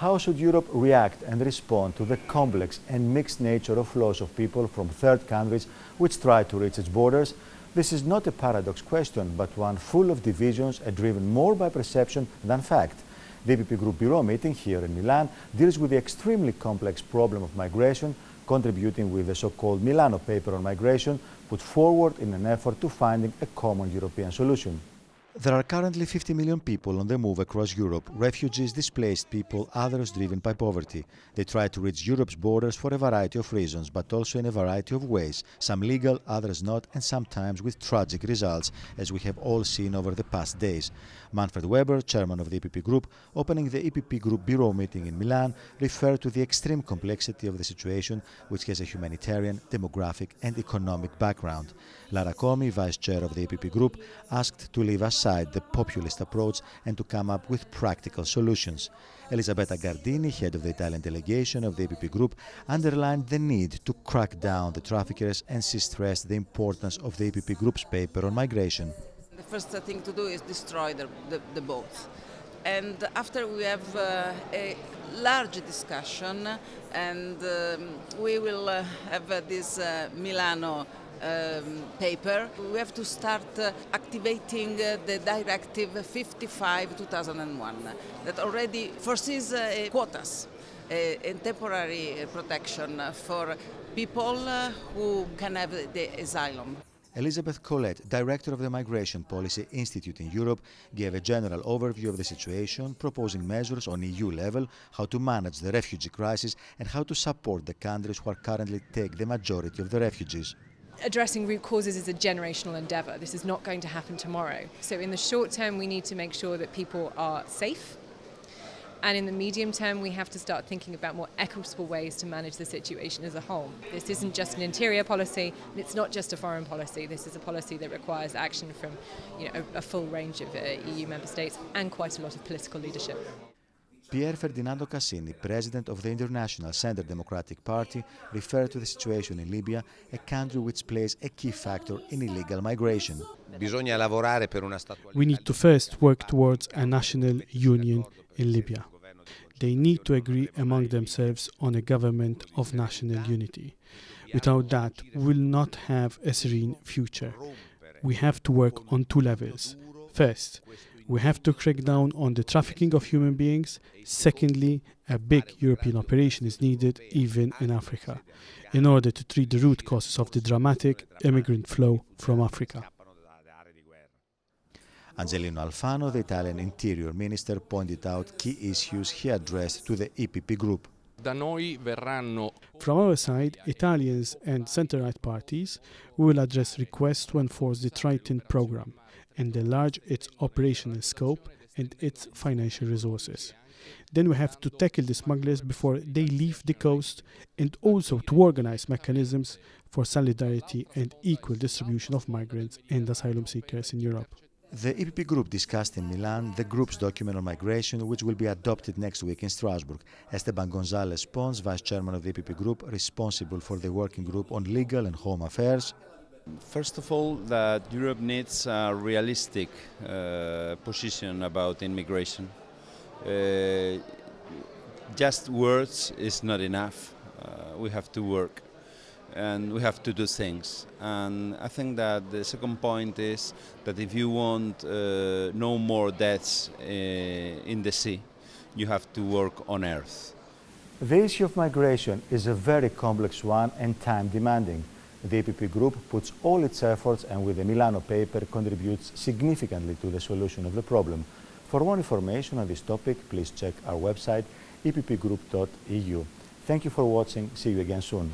How should Europe react and respond to the complex and mixed nature of flows of people from third countries which try to reach its borders? This is not a paradox question, but one full of divisions and driven more by perception than fact. The EPP Group Bureau meeting here in Milan deals with the extremely complex problem of migration, contributing with the so-called Milano Paper on migration, put forward in an effort to finding a common European solution. There are currently 50 million people on the move across Europe, refugees, displaced people, others driven by poverty. They try to reach Europe's borders for a variety of reasons, but also in a variety of ways, some legal, others not, and sometimes with tragic results, as we have all seen over the past days. Manfred Weber, chairman of the EPP Group, opening the EPP Group Bureau meeting in Milan, referred to the extreme complexity of the situation, which has a humanitarian, demographic and economic background. Lara Comi, vice chair of the EPP Group, asked to leave aside the populist approach and to come up with practical solutions. Elisabetta Gardini, head of the Italian delegation of the EPP Group, underlined the need to crack down the traffickers and she stressed the importance of the EPP Group's paper on migration. The first thing to do is destroy the boats. And after we have a large discussion and we will have this Milano paper, we have to start activating the Directive 55/2001 that already foresees quotas and temporary protection for people who can have the asylum. Elisabeth Colette, director of the Migration Policy Institute in Europe, gave a general overview of the situation, proposing measures on EU level, how to manage the refugee crisis and how to support the countries who are currently take the majority of the refugees. Addressing root causes is a generational endeavour. This is not going to happen tomorrow. So in the short term, we need to make sure that people are safe. And in the medium term, we have to start thinking about more equitable ways to manage the situation as a whole. This isn't just an interior policy, and it's not just a foreign policy. This is a policy that requires action from a full range of EU member states and quite a lot of political leadership. Pier Ferdinando Cassini, president of the International Center Democratic Party, referred to the situation in Libya, a country which plays a key factor in illegal migration. We need to first work towards a national union in Libya. They need to agree among themselves on a government of national unity. Without that, we will not have a serene future. We have to work on two levels. First, we have to crack down on the trafficking of human beings. Secondly, a big European operation is needed, even in Africa, in order to treat the root causes of the dramatic immigrant flow from Africa. Angelino Alfano, the Italian Interior Minister, pointed out key issues he addressed to the EPP Group. From our side, Italians and centre-right parties, we will address requests to enforce the Triton programme and enlarge its operational scope and its financial resources. Then we have to tackle the smugglers before they leave the coast and also to organize mechanisms for solidarity and equal distribution of migrants and asylum seekers in Europe. The EPP Group discussed in Milan the group's document on migration, which will be adopted next week in Strasbourg. Esteban González Pons, vice chairman of the EPP Group, responsible for the working group on legal and home affairs. First of all, that Europe needs a realistic position about immigration. Just words is not enough. We have to work and we have to do things. And I think that the second point is that if you want no more deaths in the sea, you have to work on earth. The issue of migration is a very complex one and time-demanding. The EPP Group puts all its efforts and with the Milano paper contributes significantly to the solution of the problem. For more information on this topic, please check our website eppgroup.eu. Thank you for watching. See you again soon.